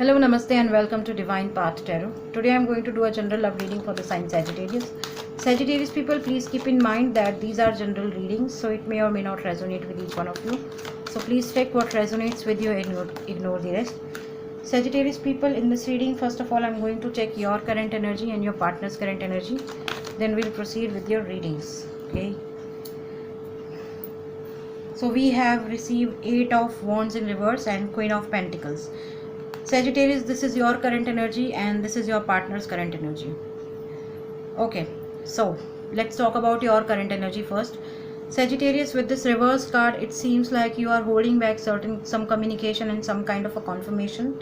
Hello, Namaste, and welcome to Divine Path Tarot. Today I am going to do a general love reading for the sign Sagittarius. Sagittarius people, please keep in mind that these are general readings, so it may or may not resonate with each one of you. So please check what resonates with you and ignore the rest. Sagittarius people, in this reading, first of all, I am going to check your current energy and your partner's current energy. Then we'll proceed with your readings. Okay. So we have received 8 of Wands in reverse and Queen of Pentacles. Sagittarius, this is your current energy and this is your partner's current energy. Okay, so let's talk about your current energy first. Sagittarius, with this reverse card, it seems like you are holding back some communication and some kind of a confirmation.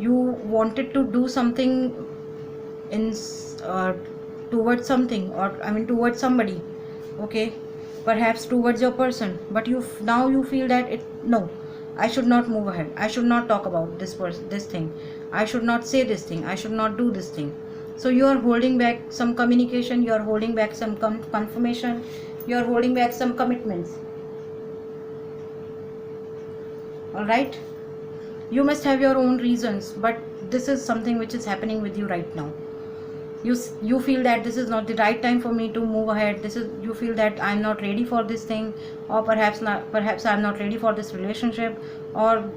You wanted to do something in towards something, or towards somebody. Okay, perhaps towards your person, but now you feel that no, I should not move ahead. I should not talk about this thing. I should not say this thing. I should not do this thing. So you are holding back some communication. You are holding back some confirmation. You are holding back some commitments. All right. You must have your own reasons, but this is something which is happening with you right now. You feel that this is not the right time for me to move ahead. You feel that I'm not ready for this thing, or perhaps I'm not ready for this relationship, or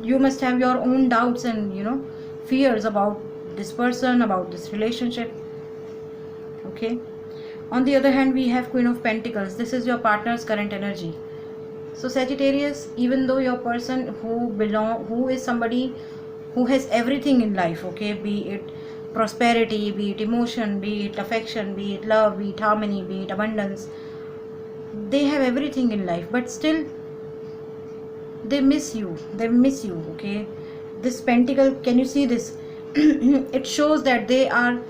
you must have your own doubts and fears about this person, about this relationship. Okay. On the other hand, we have Queen of Pentacles. This is your partner's current energy. So Sagittarius, even though your person who is somebody who has everything in life, okay, be it prosperity, be it emotion, be it affection, be it love, be it harmony, be it abundance, they have everything in life, but still they miss you. Okay, this pentacle, can you see this? It shows that they are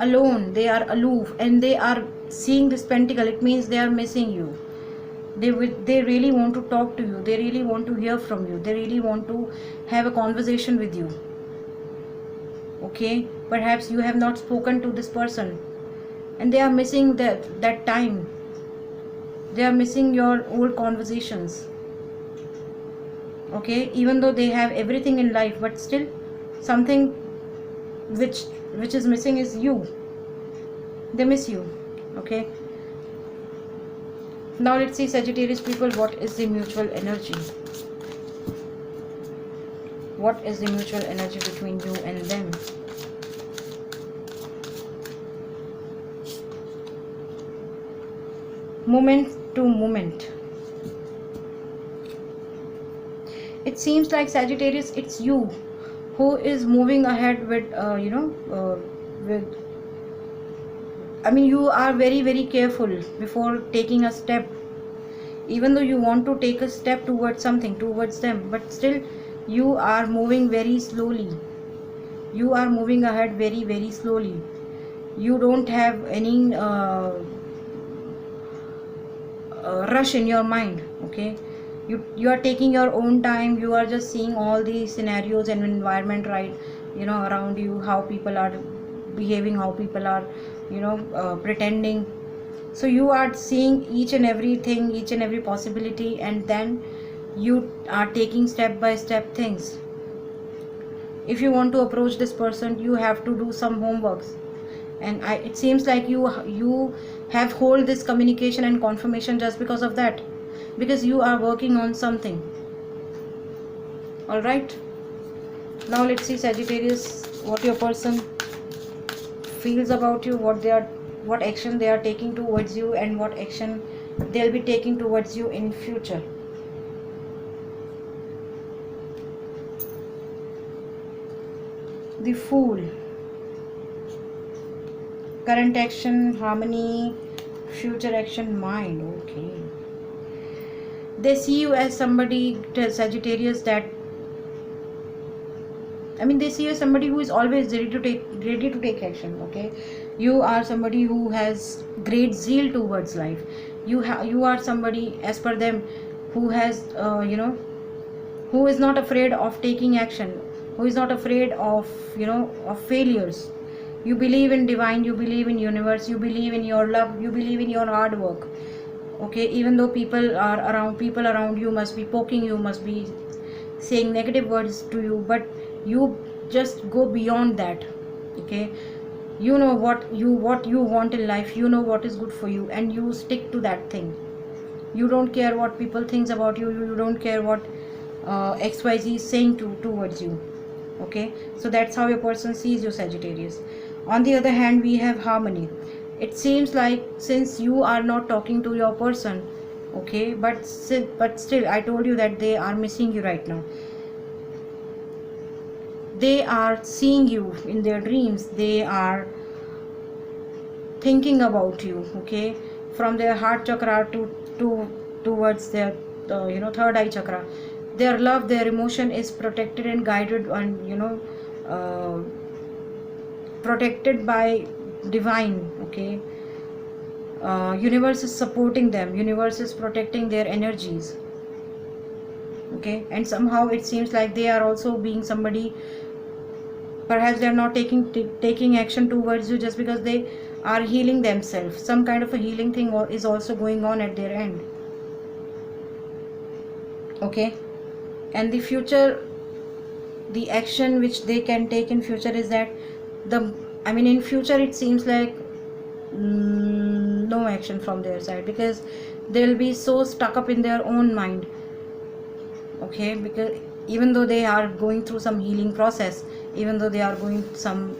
alone, they are aloof, and they are seeing this pentacle. It means they are missing you. They really want to talk to you. They really want to hear from you. They really want to have a conversation with you. Okay, perhaps you have not spoken to this person and they are missing that time. They are missing your old conversations. Okay, even though they have everything in life, but still something which is missing is you. They miss you. Okay, now let's see, Sagittarius people, what is the mutual energy? What is the mutual energy between you and them? Moment to moment. It seems like, Sagittarius, it's you who is moving ahead with you are very, very careful before taking a step. Even though you want to take a step towards something, towards them, but still you are moving very slowly. You are moving ahead very, very slowly. You don't have any rush in your mind. Okay, you are taking your own time. You are just seeing all the scenarios and environment right around you, how people are behaving, how people are pretending. So you are seeing each and everything, each and every possibility, and then you are taking step by step things. If you want to approach this person, you have to do some homeworks, and it seems like you have hold this communication and confirmation just because of that, because you are working on something. All right, now let's see, Sagittarius, what your person feels about you, what action they are taking towards you, and what action they'll be taking towards you in future. The Fool. Current action, harmony. Future action, mind. Okay, they see you as somebody, Sagittarius, that they see you as somebody who is always ready to take action. Okay, you are somebody who has great zeal towards life. You are somebody, as per them, who has who is not afraid of taking action, who is not afraid of of failures. You believe in divine, you believe in universe, you believe in your love, you believe in your hard work. Okay, even though people around you must be poking you, must be saying negative words to you, but You just go beyond that. Okay, you know what you want in life, you know what is good for you, and you stick to that thing. You don't care what people thinks about you, you don't care what XYZ is saying towards you. Okay, so that's how your person sees you, Sagittarius. On the other hand, we have harmony. It seems like since you are not talking to your person, okay, but still I told you that they are missing you right now. They are seeing you in their dreams, they are thinking about you. Okay, from their heart chakra towards their third eye chakra. Their love, their emotion is protected and guided, and uh, protected by divine. Okay, universe is supporting them, universe is protecting their energies. Okay, and somehow it seems like they are also being somebody, perhaps they are not taking action towards you just because they are healing themselves. Some kind of a healing thing is also going on at their end. Okay, and the future, the action which they can take in future is that in future it seems like no action from their side, because they'll be so stuck up in their own mind. Okay, because even though they are going through some healing process, even though they are going some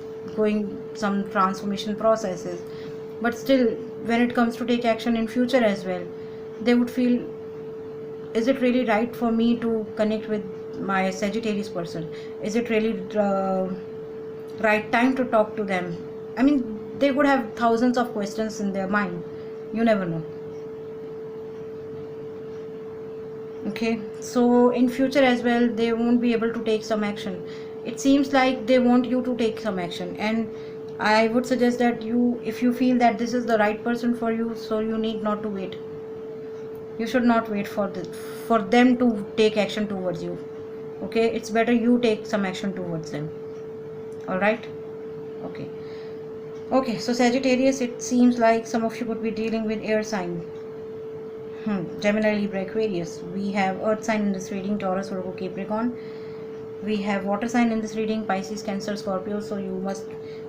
transformation processes, but still when it comes to take action in future as well, they would feel, is it really right for me to connect with my Sagittarius person? Is it really right time to talk to them? They would have thousands of questions in their mind. You never know. Okay, so in future as well, they won't be able to take some action. It seems like they want you to take some action, and I would suggest that if you feel that this is the right person for you, so you need not to wait. You should not wait for them to take action towards you. Okay, it's better you take some action towards them. All right. Okay, so Sagittarius, it seems like some of you could be dealing with air sign. Gemini, Libra, Aquarius. We have earth sign in this reading, Taurus, Virgo, Capricorn. We have water sign in this reading, Pisces, Cancer, Scorpio, so you must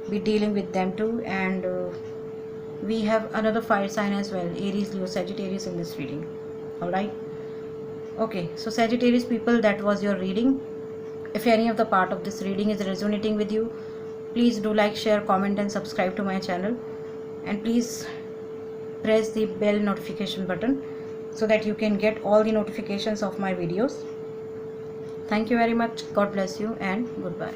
be dealing with them too. And we have another fire sign as well, Aries, Leo, Sagittarius in this reading. Alright. Okay, so Sagittarius people, that was your reading. If any of the part of this reading is resonating with you, please do like, share, comment and subscribe to my channel. And please press the bell notification button so that you can get all the notifications of my videos. Thank you very much. God bless you and goodbye.